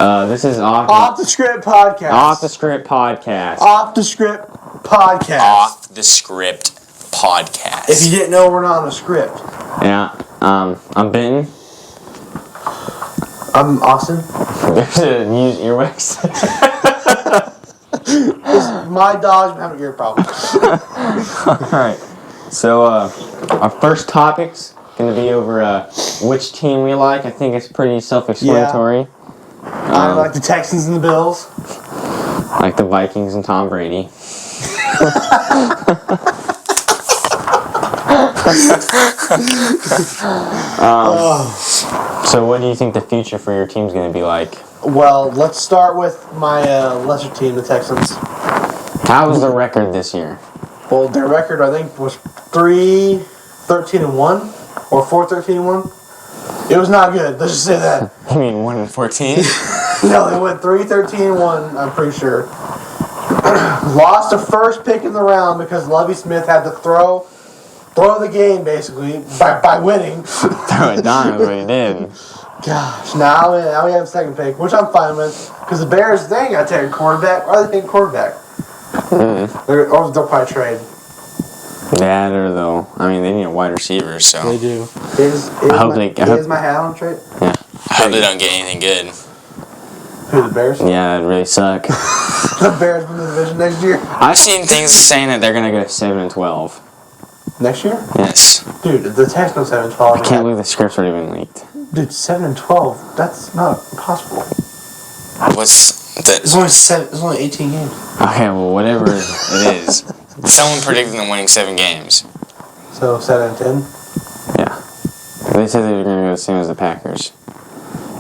This is Off the Script Podcast. Off the Script Podcast. Off the Script Podcast. Off the Script Podcast. If you didn't know, we're not on a script. Yeah. I'm Benton. I'm Austin. Use earwax. My dog's having ear problems. Alright. So, our first topic's going to be over which team we like. I think it's pretty self-explanatory. Yeah. I like the Texans and the Bills. Like the Vikings and Tom Brady. So what do you think the future for your team's going to be like? Well, let's start with my lesser team, the Texans. How was the record this year? Well, their record, I think, was 3-13-1 or 4-13-1. It was not good. Let's just say that. You mean 1-14? No, they went 3-13-1, I'm pretty sure. Lost the first pick in the round because Lovie Smith had to throw the game, basically, by winning. Throw a dime is what he did. Gosh, now we have a second pick, which I'm fine with. Because the Bears, they ain't got to take a quarterback. Why are they taking a quarterback? Or they'll probably trade. That or though. I mean, they need a wide receiver, so. They do. Is my hat on trade? Yeah. I hope they don't get anything good. Who, the Bears? Yeah, that'd really suck. The Bears win the division next year? I've seen things saying that they're going to go 7-12. Next year? Yes. Dude, the Texans 7-12. I can't believe the scripts were even leaked. Dude, 7-12. That's not possible. What's the... It's only 18 games. Okay, well, whatever it is. Someone predicted them winning 7 games. So 7-10? Yeah. They said they were going to go the same as the Packers.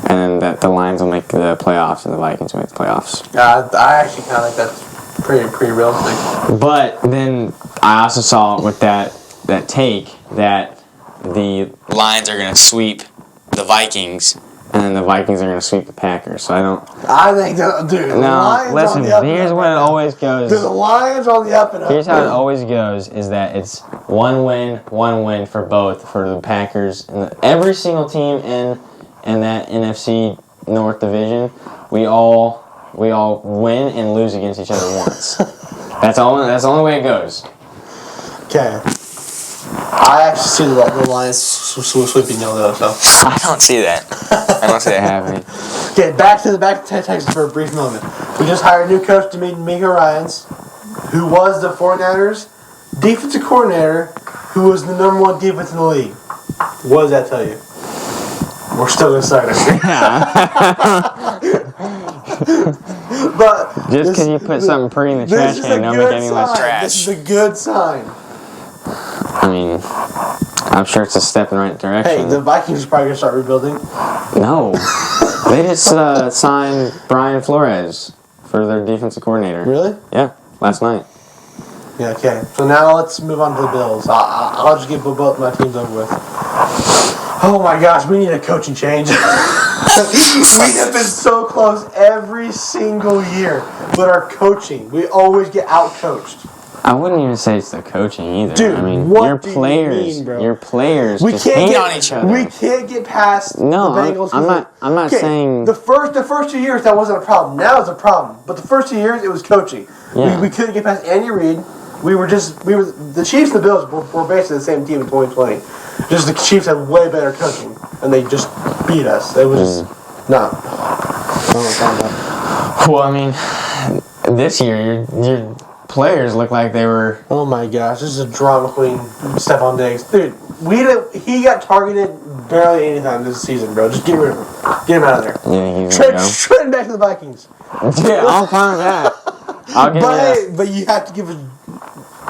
And then that the Lions will make the playoffs and the Vikings will make the playoffs. I actually kind of think that's pretty realistic. But then I also saw with that take that the Lions are going to sweep the Vikings. and then the Vikings are going to sweep the Packers. So I think that, dude, the Lions listen, on the up and here's up what right it now. always goes. Dude, the Lions on the up and up. Here's how it always goes: is that it's one win for both, for the Packers and every single team in that NFC North division. We all win and lose against each other once. That's the only way it goes. Okay. I actually see the Lions sweeping though, so. I don't see that. I don't see that happening. Okay, back to Texas for a brief moment. We just hired a new coach, D'Amico Ryans, who was the 49ers defensive coordinator, who was the #1 defense in the league. What does that tell you? We're still excited. But Just because you put something pretty in the trash can, don't make any less trash. This is a good sign. I mean, I'm sure it's a step in the right direction. Hey, the Vikings are probably going to start rebuilding. No. They just signed Brian Flores for their defensive coordinator. Really? Yeah, last night. Yeah, okay. So now let's move on to the Bills. I'll just get both my teams over with. Oh my gosh, we need a coaching change. We have been so close every single year. But our coaching, we always get out-coached. I wouldn't even say it's the coaching either. Dude, I mean, what your do you players, mean, bro? your players We just can't hate get on each other. We can't get past the Bengals. I'm not Okay, saying the first 2 years that wasn't a problem. Now it's a problem. But the first 2 years it was coaching. Yeah. We couldn't get past Andy Reid. The Chiefs and the Bills were basically the same team in 2020. Just the Chiefs had way better coaching, and they just beat us. It was just not. I don't know what I'm talking about. Well, I mean, this year your players look like they were. Oh my gosh, this is a drama queen. Stephon Diggs, dude. He got targeted barely any time this season, bro. Just get rid of him. Get him out of there. Yeah, he's Trade gonna him back to the Vikings. Yeah, I'm fine with that. I'll give But you have to give it.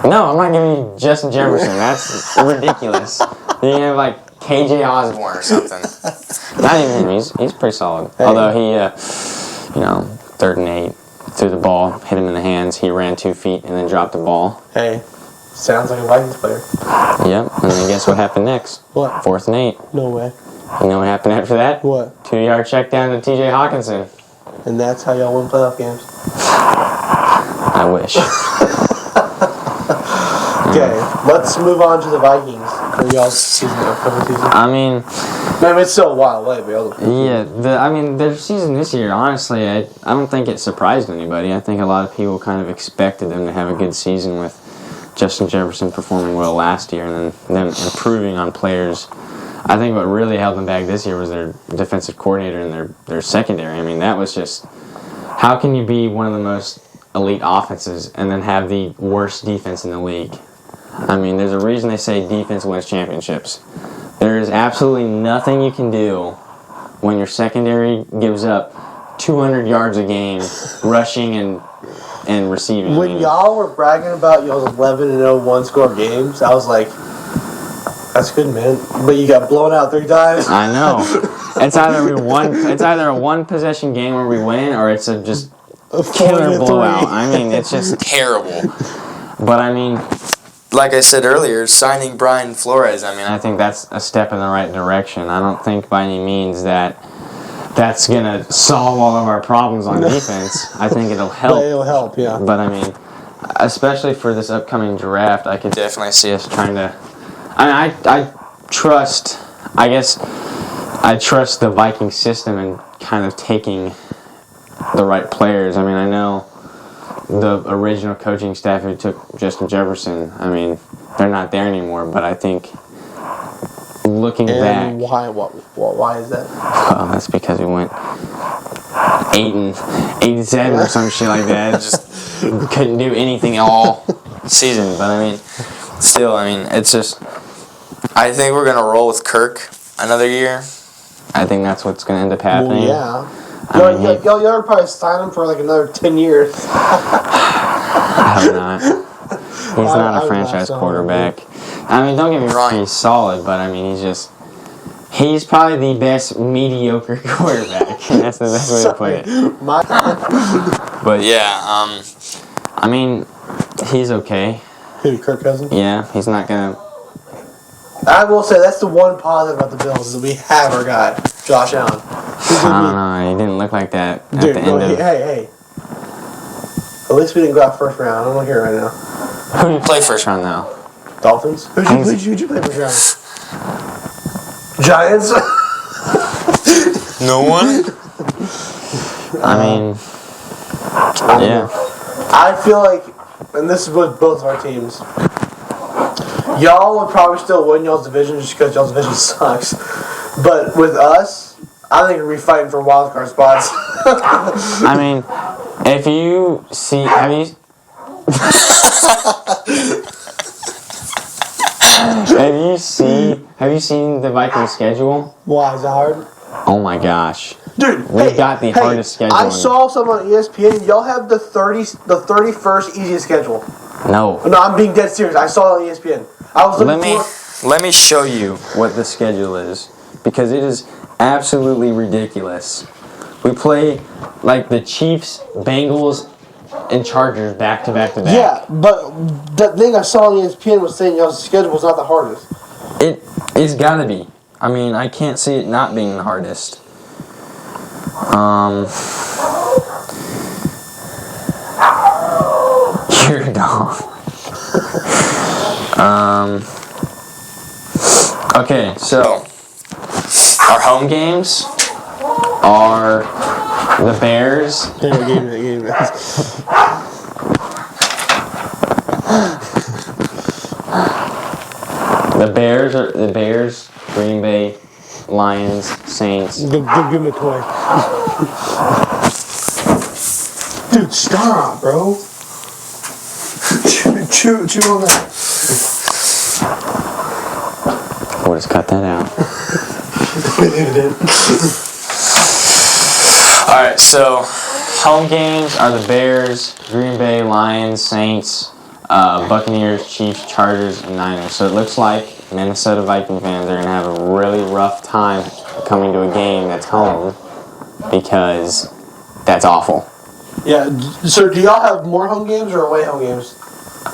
No, I'm not giving you Justin Jefferson. That's ridiculous. You can have like KJ Osborne or something. Not even him. He's pretty solid. Hey. Although he, 3rd and 8, threw the ball, hit him in the hands. He ran 2 feet and then dropped the ball. Hey, sounds like a Vikings player. Yep. And then guess what happened next? What? 4th and 8. No way. You know what happened after that? What? 2-yard check down to TJ Hawkinson. And that's how y'all win playoff games. I wish. Okay, let's move on to the Vikings. for y'all's season, upcoming season? I mean, it's still a while away, but y'all. yeah. Their season this year, honestly, I don't think it surprised anybody. I think a lot of people kind of expected them to have a good season with Justin Jefferson performing well last year and then them improving on players. I think what really held them back this year was their defensive coordinator and their secondary. I mean, that was just, how can you be one of the most elite offenses and then have the worst defense in the league? I mean, there's a reason they say defense wins championships. There is absolutely nothing you can do when your secondary gives up 200 yards a game rushing and receiving. When y'all were bragging about y'all's 11-0 one-score games, I was like, that's good, man. But you got blown out 3 times. I know. It's either a one-possession game where we win, or it's a just killer blowout. I mean, it's just Terrible. But I mean, Like I said earlier, signing Brian Flores, I think that's a step in the right direction. I don't think by any means that's gonna solve all of our problems on defense. I think it'll help. It'll help, yeah. But I mean, especially for this upcoming draft, I could definitely see us trying to. I trust. I guess I trust the Viking system and kind of taking the right players. I mean, I know the original coaching staff who took Justin Jefferson, I mean, they're not there anymore, but I think looking back... Why is that? Oh, that's because we went 8-7 or some shit like that. Just couldn't do anything all season, but I mean, still, it's just... I think we're going to roll with Kirk another year. I think that's what's going to end up happening. Well, yeah. Y'all probably sign him for like another 10 years. I hope not. He's not a franchise quarterback. I mean, don't get me wrong, he's solid, but I mean, he's probably the best mediocre quarterback. That's the best way to put it. But yeah, I mean, he's okay. Who, Kirk Cousins? Yeah, he's not gonna... I will say that's the one positive about the Bills is that we have our guy, Josh Allen. I don't know, he didn't look like that at Dude, the end of... Hey. At least we didn't go out first round. I don't want to hear it right now. Who did you play first round now? Dolphins? Who'd you play first round? Giants? no one? I mean... Yeah. I feel like, and this is with both of our teams, y'all would probably still win y'all's division just because y'all's division sucks. But with us, I think we're fighting for wild card spots. I mean, if you see, have you seen the Vikings schedule? Why, is that hard? Oh my gosh. Dude, we got the hardest schedule. I saw someone on ESPN, y'all have the 31st easiest schedule. No, I'm being dead serious. I saw it on ESPN. I was looking Let me show you. what the schedule is, because it is absolutely ridiculous. We play like the Chiefs, Bengals, and Chargers back to back to back. Yeah, but the thing I saw on ESPN was saying y'all's schedule was not the hardest. It's gotta be. I mean, I can't see it not being the hardest. You're a dog. Okay, so our home games are the Bears. The Bears, Green Bay, Lions, Saints. Give me a toy. Dude, stop, bro. Chew on that. We'll just cut that out. Alright, so home games are the Bears, Green Bay, Lions, Saints, Buccaneers, Chiefs, Chargers, and Niners. So it looks like Minnesota Viking fans are going to have a really rough time coming to a game that's home because that's awful. Yeah, so do y'all have more home games or away home games?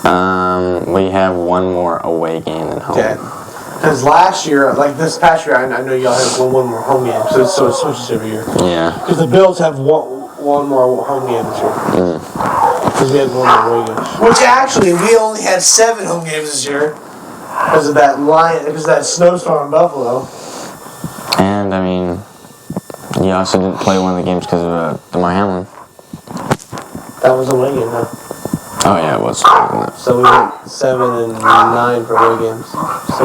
We have one more away game than home. Okay. Because last year, like this past year, I know y'all have one more home game, so it switches every year. Yeah. Because the Bills have one more home game this year. Because we had one more away game. Which actually, we only had 7 home games this year. because of that snowstorm in Buffalo. And, I mean, you also didn't play one of the games because of DeMar Hamlin. That was a away game, though. Oh, yeah, it was. So we went 7-9 for away games. So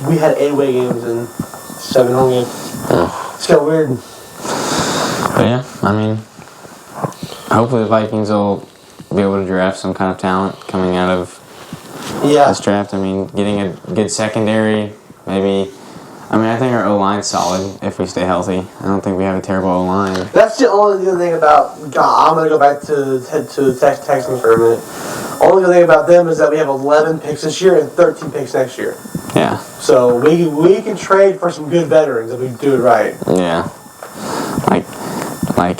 we had 8 away games and 7 home games. It's kind of weird. But yeah, I mean, hopefully the Vikings will be able to draft some kind of talent coming out of this draft. I mean, getting a good secondary, maybe. I mean, I think our O-line's solid if we stay healthy. I don't think we have a terrible O-line. That's the only good thing about... I'm going to go back to the Texans for a minute. Only good thing about them is that we have 11 picks this year and 13 picks next year. Yeah. So we can trade for some good veterans if we do it right. Yeah. Like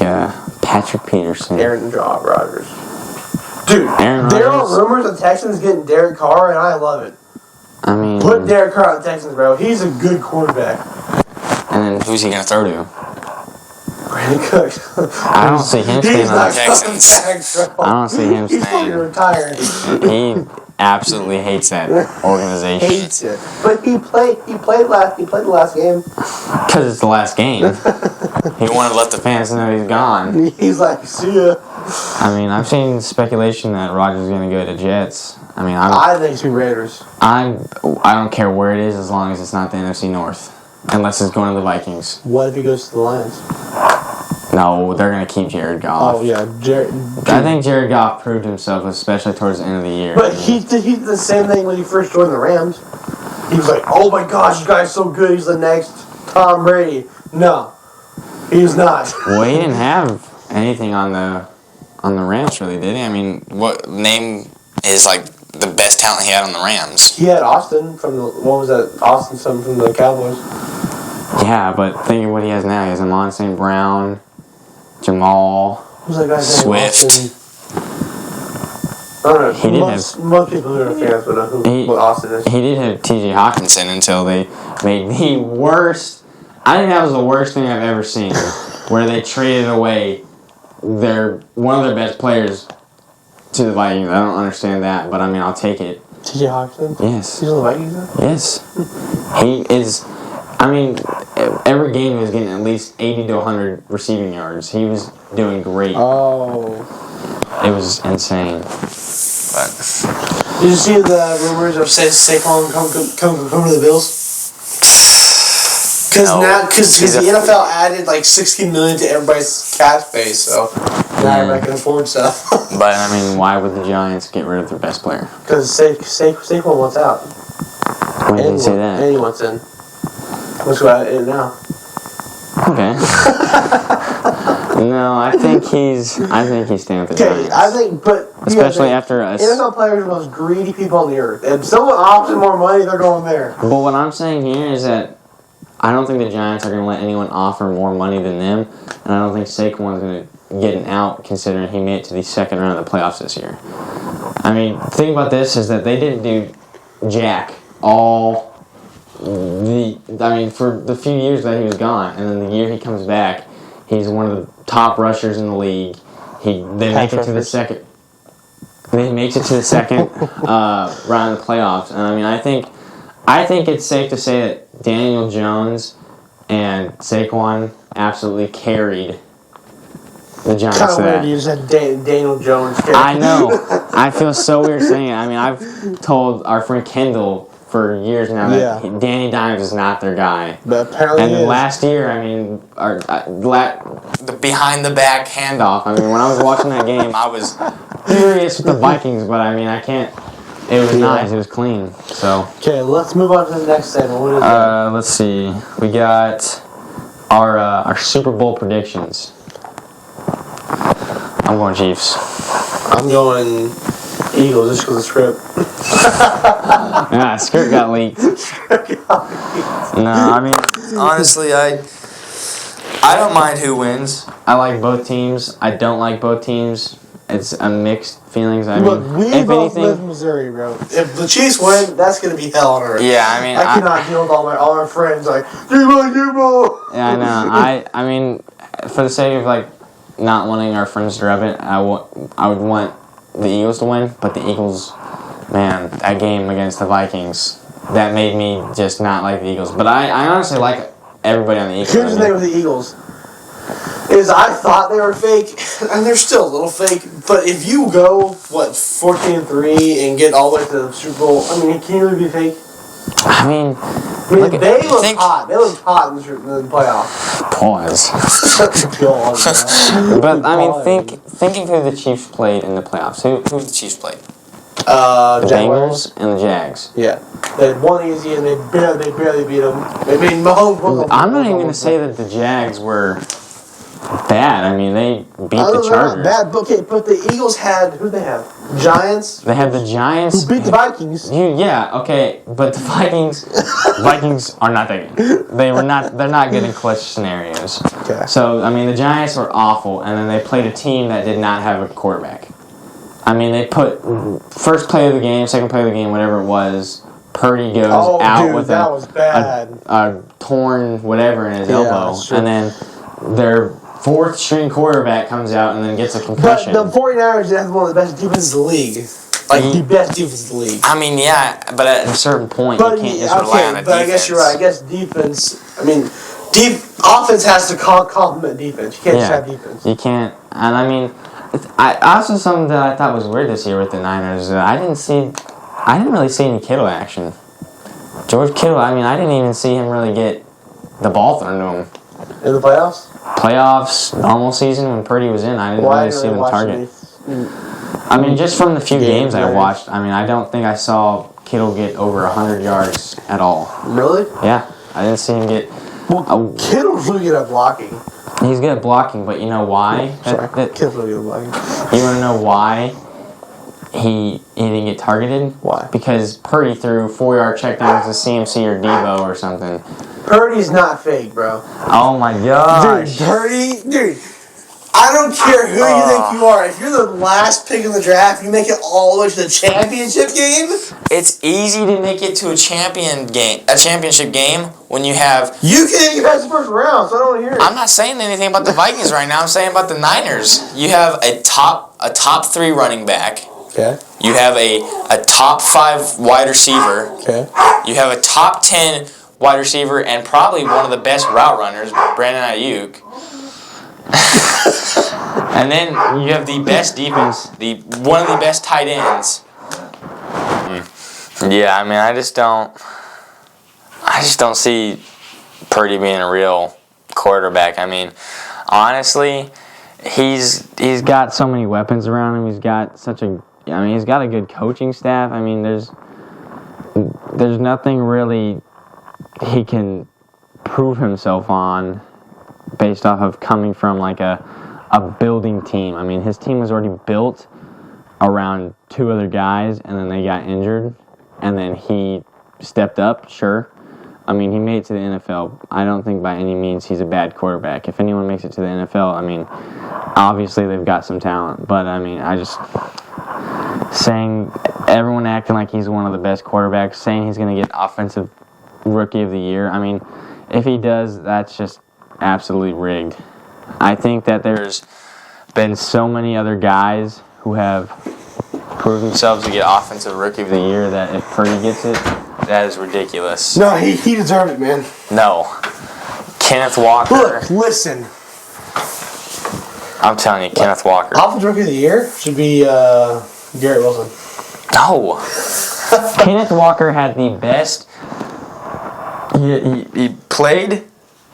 Patrick Peterson. Aaron Rodgers. Dude, Aaron there Rodgers. are rumors of Texans getting Derek Carr, and I love it. I mean... Put Derek Carr on the Texans, bro. He's a good quarterback. And then who's he going to throw to? Brandon Cooks. I don't see him staying on the Texans. I don't see him He's fucking staying. retired. He absolutely hates that organization. Hates it. But he played the last game. Because it's the last game. He wanted to let the fans know he's gone. He's like, see ya. I mean, I've seen speculation that Rodgers is going to go to Jets. I mean, I think it's Raiders. I don't care where it is as long as it's not the NFC North. Unless it's going to the Vikings. What if he goes to the Lions? No, they're going to keep Jared Goff. Oh, yeah. I think Jared Goff proved himself, especially towards the end of the year. But he did the same thing when he first joined the Rams. He was like, oh my gosh, this guy's so good. He's the next Tom Brady. No, he's not. Well, he didn't have anything on the Rams, really, did he? I mean, What name is like the best talent he had on the Rams? He had Austin from the, what was that? Austin something from the Cowboys. yeah, but think of what he has now. He has Amon St. Brown, Jamal. Who's that guy's Swift. name? Austin. I don't know. He did most people who are fans would know what Austin is. He did have T.J. Hawkinson until they made the worst. I think that was the worst thing I've ever seen, where they traded away one of their best players to the Vikings. I don't understand that, but I mean, I'll take it. T.J. Hawkinson? Yes. He's on the Vikings now? Yes. He is. I mean, every game he was getting at least 80 to 100 receiving yards. He was doing great. Oh. It was insane. But Did you see the rumors of Saquon come to the Bills? Because the NFL added like $16 million to everybody's cap space, so now everybody can afford stuff. But I mean, why would the Giants get rid of their best player? Because Saquon wants out. When did you say that? And he wants in. Let's go out in now. Okay. No, I think he's staying with the Giants. Especially after us. NFL players are the most greedy people on the earth. If someone offers more money, they're going there. But what I'm saying here is that I don't think the Giants are going to let anyone offer more money than them, and I don't think Saquon's going to get an out considering he made it to the second round of the playoffs this year. I mean, the thing about this is that they didn't do jack for the few years that he was gone, and then the year he comes back, he's one of the top rushers in the league. They make it to the second. They makes it to the second round of the playoffs, and I mean, I think it's safe to say that Daniel Jones and Saquon absolutely carried the Giants. Kind of weird you said Daniel Jones. I know. I feel so weird saying it. I mean, I've told our friend Kendall for years now that Danny Dimes is not their guy. But apparently and then last year, I mean, the behind the back handoff. I mean, when I was watching that game, I was furious with the Vikings, but I mean, I can't. It was nice. It was clean. So. Okay, let's move on to the next segment. What is that? Let's see. We got our Super Bowl predictions. I'm going Chiefs. I'm going Eagles just because of the script. Yeah, script got leaked. No, I mean, honestly, I don't mind who wins. I like both teams. I don't like both tems. It's a mixed feelings. I Look, mean, we if both anything, live in Missouri, bro. If the Chiefs win, that's gonna be hell on earth. Yeah, I mean, I cannot deal with all our friends like Debo. Yeah, I know. I mean, for the sake of like not wanting our friends to rub it, I would want the Eagles to win, but the Eagles man, that game against the Vikings, that made me just not like the Eagles. But I honestly like everybody on the Eagles. Here's the thing with the Eagles. Is I thought they were fake, and they're still a little fake. But if you go 14-3 and get all the way to the Super Bowl, I mean, can you really be fake? I mean, They look hot. They look hot in the playoffs. Pause. But I mean, thinking who the Chiefs played in the playoffs. Who the Chiefs played? The Bengals and the Jags. Yeah, they won easy and they barely beat them. I mean, Mahomes. I'm not even going to say that the Jags were bad. I mean, they beat the Chargers. Bad, but the Eagles had who they have? Giants. They had the Giants who beat the Vikings. Okay, but the Vikings are not that good. They're not good in clutch scenarios. Okay. So I mean, the Giants were awful, and then they played a team that did not have a quarterback. I mean, they put first play of the game, second play of the game, whatever it was. Purdy goes out with a torn whatever in his elbow, and then their fourth string quarterback comes out and then gets a concussion. But the 49ers have one of the best defenses in the league. Like, the best defense in the league. I mean, yeah, but at a certain point, you can't just rely on the defense. I guess you're right. I guess defense, offense has to complement defense. You can't just have defense. You can't. And I mean, also something that I thought was weird this year with the Niners, I didn't really see any Kittle action. George Kittle, I mean, I didn't even see him really get the ball thrown to him. In the playoffs? Playoffs, normal season, when Purdy was in, I didn't really see him target. I mean, just from the few games I watched, I mean, I don't think I saw Kittle get over 100 yards at all. Really? Yeah, I didn't see him get... Kittle's really good at blocking. He's good at blocking, but you know why? Kittle's really good at blocking. You want to know why he didn't get targeted? Why? Because Purdy threw 4-yard checkdowns to CMC or Debo or something. Purdy's not fake, bro. Oh my gosh. Dude, I don't care who you think you are. If you're the last pick in the draft, you make it all the way to the championship game. It's easy to make it to a championship game when you have. You can't get past the first round, so I don't want to hear it. I'm not saying anything about the Vikings right now. I'm saying about the Niners. You have a top 3 running back. Okay. You have a top 5 wide receiver. Okay. You have a top 10 wide receiver and probably one of the best route runners, Brandon Ayuk. And then you have the best defense, one of the best tight ends. Yeah, I mean, I just don't see Purdy being a real quarterback. I mean, honestly, he's got so many weapons around him. He's got he's got a good coaching staff. I mean, there's nothing really he can prove himself on based off of coming from like a building team. I mean, his team was already built around 2 other guys, and then they got injured, and then he stepped up, sure. I mean, he made it to the NFL. I don't think by any means he's a bad quarterback. If anyone makes it to the NFL, I mean, obviously they've got some talent, but I mean, saying everyone acting like he's one of the best quarterbacks, saying he's going to get offensive rookie of the year, I mean, if he does, that's just absolutely rigged. I think that there's been so many other guys who have proved themselves to get offensive rookie of the year that if Purdy gets it, that is ridiculous. No, he deserved it, man. No. Kenneth Walker. Look, listen. I'm telling you, Kenneth Walker. Offensive rookie of the year should be Garrett Wilson. No. Kenneth Walker had the best. He played,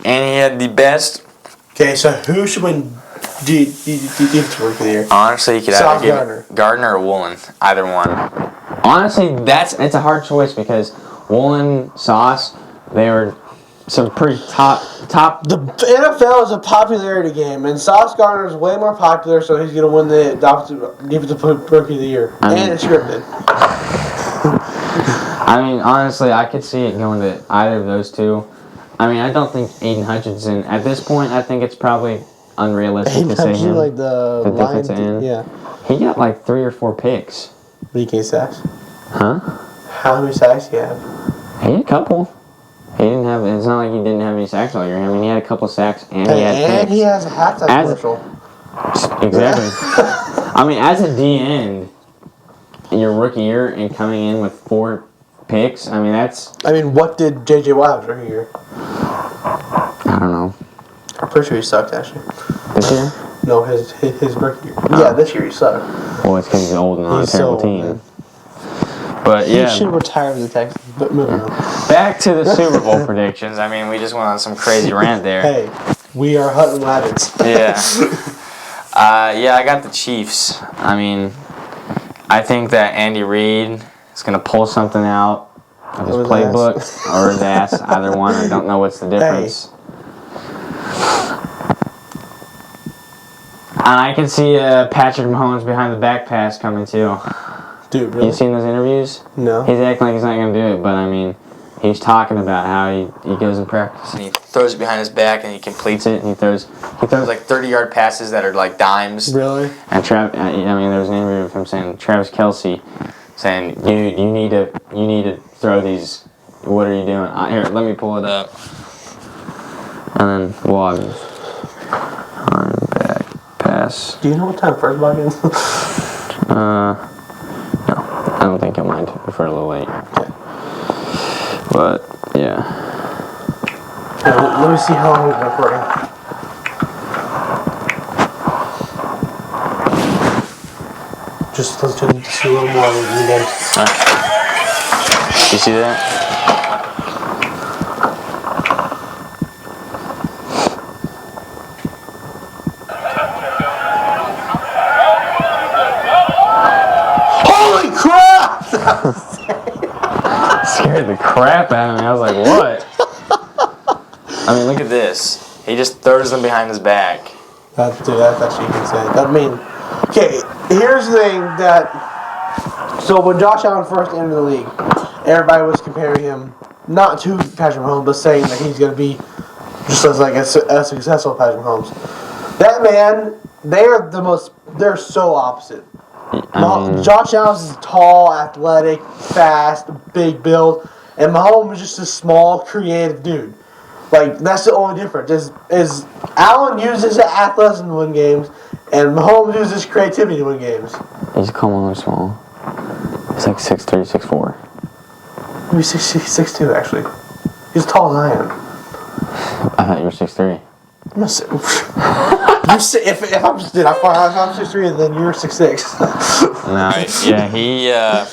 and he had the best. Okay, so who should win defensive rookie of the year? Honestly, you could either give Gardner or Woolen. Either one. Honestly, it's a hard choice because Woolen, Sauce, they were some pretty top. The NFL is a popularity game, and Sauce Gardner is way more popular, so he's going to win the defensive rookie of the year. And it's scripted. I mean, honestly, I could see it going to either of those two. I mean, I don't think Aiden Hutchinson, at this point, I think it's probably unrealistic to say him. Like the defensive end. Yeah. He got like 3 or 4 picks. BK sacks? Huh? How many sacks do you have? He had a couple. It's not like he didn't have any sacks all year. I mean, he had a couple sacks and he had picks. And he has a halftime commercial. Exactly. I mean, as a D end, your rookie year and coming in with 4 picks. I mean, that's. I mean, what did J.J. Watt have rookie year? I don't know. I'm pretty sure he sucked, actually. This year? No, his rookie year. Yeah, this year he sucked. Well, it's because he's old and on a He's terrible so team. old, man. But yeah. He should retire with the Texans. But moving on. Back to the Super Bowl predictions. I mean, we just went on some crazy rant there. Hey, we are hunting rabbits. Yeah. I got the Chiefs. I mean, I think that Andy Reid is going to pull something out of his playbook or his ass. Either one. I don't know what's the difference. And I can see Patrick Mahomes behind the back pass coming too. Dude, really? You seen those interviews? No. He's acting like he's not going to do it, but I mean, he's talking about how he goes in practice And he throws it behind his back and he completes it. and he throws Like 30-yard passes that are like dimes. Really? and there was an interview of him saying Travis Kelce saying you need to throw these. What are you doing? Here, let me pull it up. And then Waddle on back pass. Do you know what time first block is? No, I don't think you'll mind if we're a little late. Okay. But yeah. Let me see how long we've been recording. Let's just do a little more and then. You see that? Holy crap! Scared the crap out of me. I was like, what? I mean, look at this. He just throws them behind his back. That's actually insane. I mean, okay, here's the thing that. So when Josh Allen first entered the league, everybody was comparing him not to Patrick Mahomes, but saying that he's going to be just as like a successful Patrick Mahomes. That man, they're so opposite. Josh Allen is tall, athletic, fast, big build, and Mahomes is just a small, creative dude. Like, that's the only difference. Is Allen uses athleticism to win games, and Mahomes uses creativity to win games. He's commonly small. He's like 6'3", 6'4". Maybe 6'2", actually. He's as tall as I am. I thought you were 6'3". I'm not if I'm 6'3", then you're 6'6". No, yeah,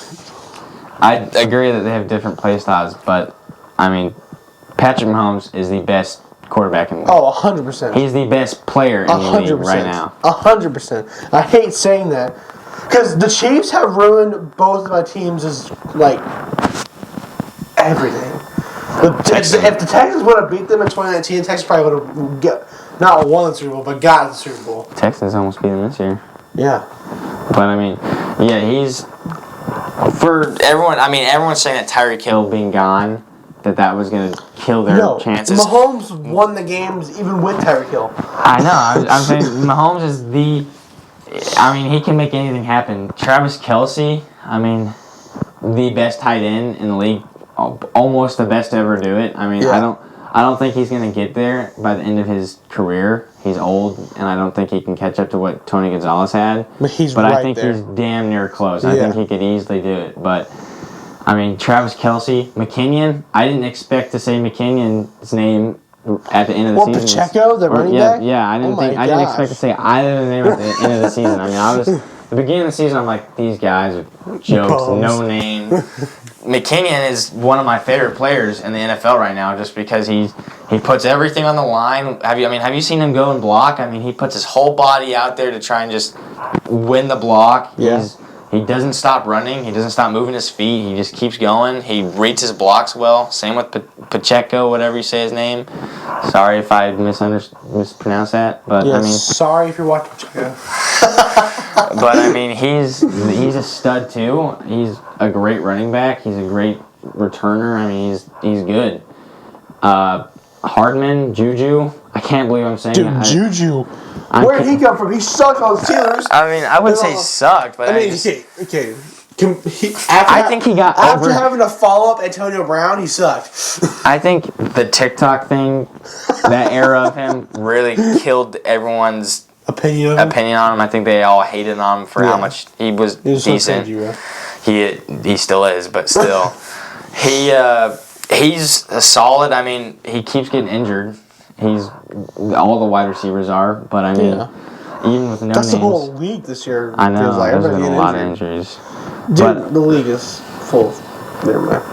I agree that they have different play styles, but I mean, Patrick Mahomes is the best quarterback in the league. Oh, 100%. He's the best player in the league right now. 100%. I hate saying that because the Chiefs have ruined both of my teams' like everything. If the Texans would have beat them in 2019, the Texans probably would have not won the Super Bowl, but got the Super Bowl. Texans almost beat him this year. Yeah. But I mean, yeah, he's for everyone. I mean, everyone's saying that Tyreek Hill being gone, that was going to kill their chances. Mahomes won the games even with Tyreek Hill. I know. I'm saying Mahomes is the. I mean, he can make anything happen. Travis Kelce, I mean, the best tight end in the league, almost the best to ever do it. I mean, Yeah. I don't think he's going to get there by the end of his career. He's old, and I don't think he can catch up to what Tony Gonzalez had. But I think he's damn near close. I think he could easily do it. But, I mean, Travis Kelce, McKinnon, I didn't expect to say McKinnon's name at the end of the season. Pacheco, the running back? Yeah, I didn't expect to say either of the name at the end of the season. I mean, the beginning of the season, I'm like, these guys are jokes, no name. McKinnon is one of my favorite players in the NFL right now, just because he puts everything on the line. Have you seen him go and block? I mean, he puts his whole body out there to try and just win the block. Yeah. He doesn't stop running. He doesn't stop moving his feet. He just keeps going. He reads his blocks well. Same with Pacheco, whatever you say his name. Sorry if I mispronounced that, but I mean, sorry if you're watching Pacheco. but I mean, he's a stud too. He's a great running back. He's a great returner. I mean, he's good. Hardman, Juju. I can't believe I'm saying that. Juju. Where did he come from? He sucked on the Steelers. I mean, I wouldn't say sucked, but okay. After having to follow up Antonio Brown, he sucked. I think the TikTok thing, that era of him, really killed everyone's opinion on him. I think they all hated on him for how much he was decent. So cringy, He still is, but still, he's a solid. I mean, he keeps getting injured. All the wide receivers are, but I mean, even with no names, that's the whole league this year. I know feels like. there's Everybody been a lot of injured. injuries. Dude, But the league is full. Never mind.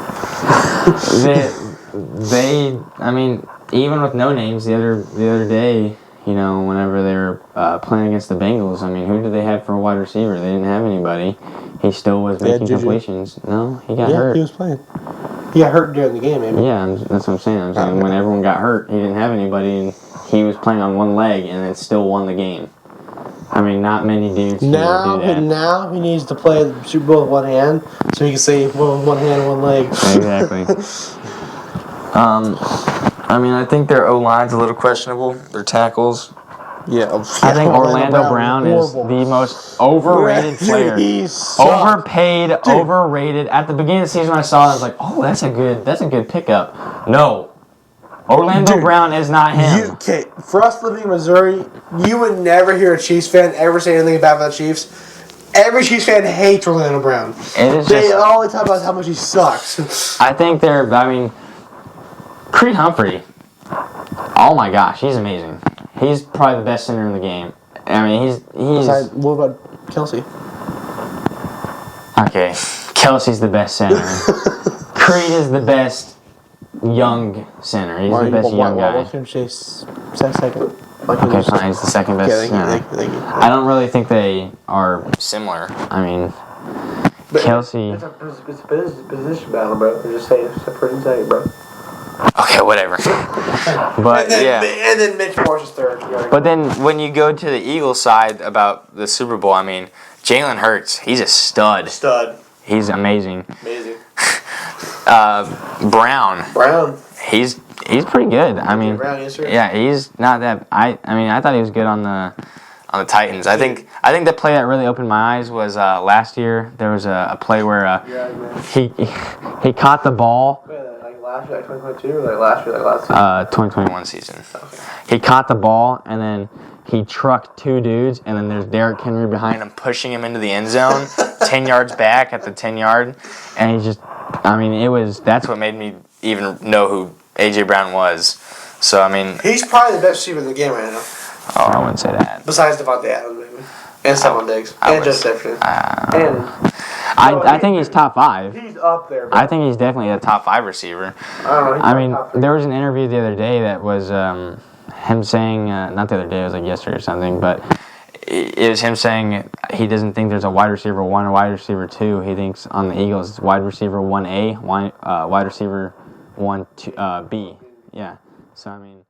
I mean, even with no names, the other day, whenever they were playing against the Bengals, I mean, who did they have for a wide receiver? They didn't have anybody. He still was making completions. No, he got hurt. He was playing. He got hurt during the game, maybe. Yeah, that's what I'm saying. I'm saying when everyone got hurt, he didn't have anybody, and he was playing on one leg, and then still won the game. I mean, not many dudes can do that. Now he needs to play the Super Bowl with one hand, so he can say one hand, one leg. Exactly. I mean, I think their O-line's a little questionable. Their tackles. Yeah. I think Orlando Brown is the most overrated player. Overpaid, overrated. At the beginning of the season when I saw it, I was like, oh, that's a good pickup. No. Orlando Brown is not him. For us living in Missouri, you would never hear a Chiefs fan ever say anything bad about the Chiefs. Every Chiefs fan hates Orlando Brown. They always talk about how much he sucks. I think Creed Humphrey, oh my gosh, he's amazing. He's probably the best center in the game. I mean, he's. What about Kelsey? Okay, Kelsey's the best center. Creed is the best young center. He's the best young guy. Why can't you say second? Okay, fine. He's the second best center. Thank you. I don't really think they are similar. I mean, Kelsey. It's a position battle, bro. Just say it. Separate say it, bro. Okay, whatever. But and then Mitch Morse is third. But then when you go to the Eagles side about the Super Bowl, I mean, Jalen Hurts, he's a stud. He's amazing. Brown. He's pretty good. I mean, yeah, he's not that. I thought he was good on the Titans. I think the play that really opened my eyes was last year. There was a play where he caught the ball. Last year, like 2022, or last season? 2021 season. Okay. He caught the ball and then he trucked two dudes, and then there's Derrick Henry behind him pushing him into the end zone, 10 yards back at the 10-yard, and he just, that's what made me even know who A.J. Brown was. So, I mean... He's probably the best receiver in the game right now. Oh, I wouldn't say that. Besides Devontae Adams, maybe. And Stephon Diggs. And Justin Jefferson. I think he's top 5. He's up there, bro. I think he's definitely a top 5 receiver. I mean, there was an interview the other day that was him saying, not the other day, it was like yesterday or something, but it was him saying he doesn't think there's a wide receiver 1 or wide receiver 2. He thinks on the Eagles it's wide receiver 1A, wide receiver 1B. Yeah. So, I mean...